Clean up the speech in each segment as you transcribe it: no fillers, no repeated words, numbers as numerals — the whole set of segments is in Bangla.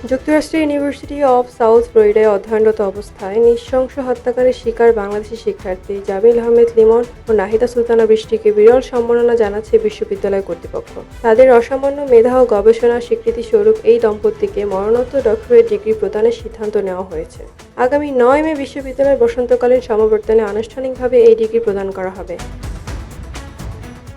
যুক্তরাষ্ট্রের ইউনিভার্সিটি অব সাউথ ফ্লোরিডায় অধ্যয়নরত অবস্থায় নৃশংস হত্যাকাণ্ডের শিকার বাংলাদেশি শিক্ষার্থী জামিল আহমেদ লিমন ও নাহিদা সুলতানা বৃষ্টিকে বিরল সম্মাননা জানাচ্ছে বিশ্ববিদ্যালয় কর্তৃপক্ষ। তাদের অসামান্য মেধা ও গবেষণা স্বীকৃতিস্বরূপ এই দম্পতিকে মরণোত্তর ডক্টরেট ডিগ্রি প্রদানের সিদ্ধান্ত নেওয়া হয়েছে। আগামী ৯ মে বিশ্ববিদ্যালয়ের বসন্তকালীন সমাবর্তনে আনুষ্ঠানিকভাবে এই ডিগ্রি প্রদান করা হবে।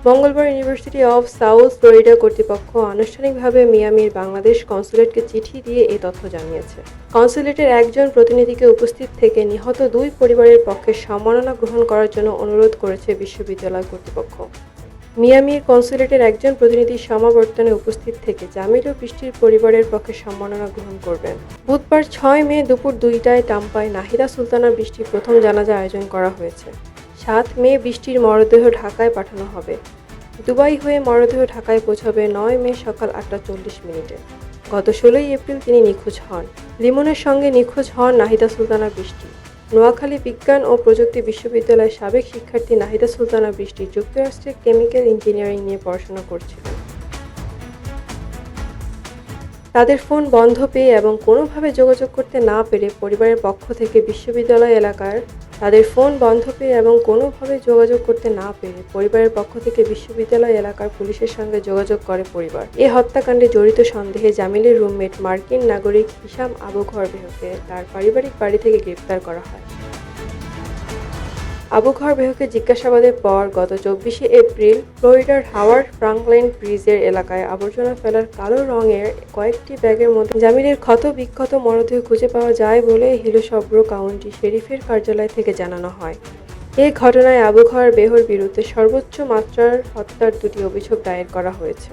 মঙ্গলবার ইউনিভার্সিটি অব সাউথ ফ্লোরিডা কর্তৃপক্ষ আনুষ্ঠানিকভাবে মিয়ামির বাংলাদেশ কনস্যুলেটকে চিঠি দিয়ে এই তথ্য জানিয়েছে। কনস্যুলেটের একজন প্রতিনিধিকে উপস্থিত থেকে নিহত দুই পরিবারের পক্ষে সম্মাননা গ্রহণ করার জন্য অনুরোধ করেছে বিশ্ববিদ্যালয় কর্তৃপক্ষ। মিয়ামির কনস্যুলেটের একজন প্রতিনিধি সমাবর্তনে উপস্থিত থেকে জামিল ও বৃষ্টির পরিবারের পক্ষে সম্মাননা গ্রহণ করবেন। বুধবার ৬ মে দুপুর ২টায় টাম্পায় নাহিদা সুলতানা বৃষ্টির প্রথম জানাজা আয়োজন করা হয়েছে। ৭ মে বৃষ্টির মরদেহ ঢাকায় পাঠানো হবে। দুবাই হয়ে মরদেহ ঢাকায় পৌঁছাবে ৯ মে সকাল ৮টা ৪০ মিনিটে। গত ১৬ এপ্রিল তিনি নিখোঁজ হন। লিমনের সঙ্গে নিখোঁজ হন নাহিদা সুলতানা বৃষ্টি। নোয়াখালী বিজ্ঞান ও প্রযুক্তি বিশ্ববিদ্যালয়ের সাবেক শিক্ষার্থী নাহিদা সুলতানা বৃষ্টি যুক্তরাষ্ট্রে কেমিক্যাল ইঞ্জিনিয়ারিং নিয়ে পড়াশোনা করছিলেন। তাদের ফোন বন্ধ পেয়ে এবং কোনোভাবে যোগাযোগ করতে না পেরে পরিবারের পক্ষ থেকে বিশ্ববিদ্যালয় এলাকার পুলিশের সঙ্গে যোগাযোগ করে পরিবার। এ হত্যাকাণ্ডে জড়িত সন্দেহে জামিলের রুমমেট মার্কিন নাগরিক হিশাম আবু ঘরবেহকে তার পারিবারিক বাড়ি থেকে গ্রেপ্তার করা হয়। আবু ঘরবেহকে জিজ্ঞাসাবাদের পর গত ২৪ এপ্রিল ফ্লোরিডার হাওয়ার্ড ফ্রাঙ্কলিন ব্রিজের এলাকায় আবর্জনা ফেলার কালো রঙের কয়েকটি ব্যাগের মধ্যে জামিলের ক্ষত-বিক্ষত মরদেহ খুঁজে পাওয়া যায় বলে হিলসবরো কাউন্টি শেরিফের কার্যালয় থেকে জানানো হয়। এ ঘটনায় আবু ঘরবেহর বিরুদ্ধে সর্বোচ্চ মাত্রার হত্যার ২টি অভিযোগ দায়ের করা হয়েছে।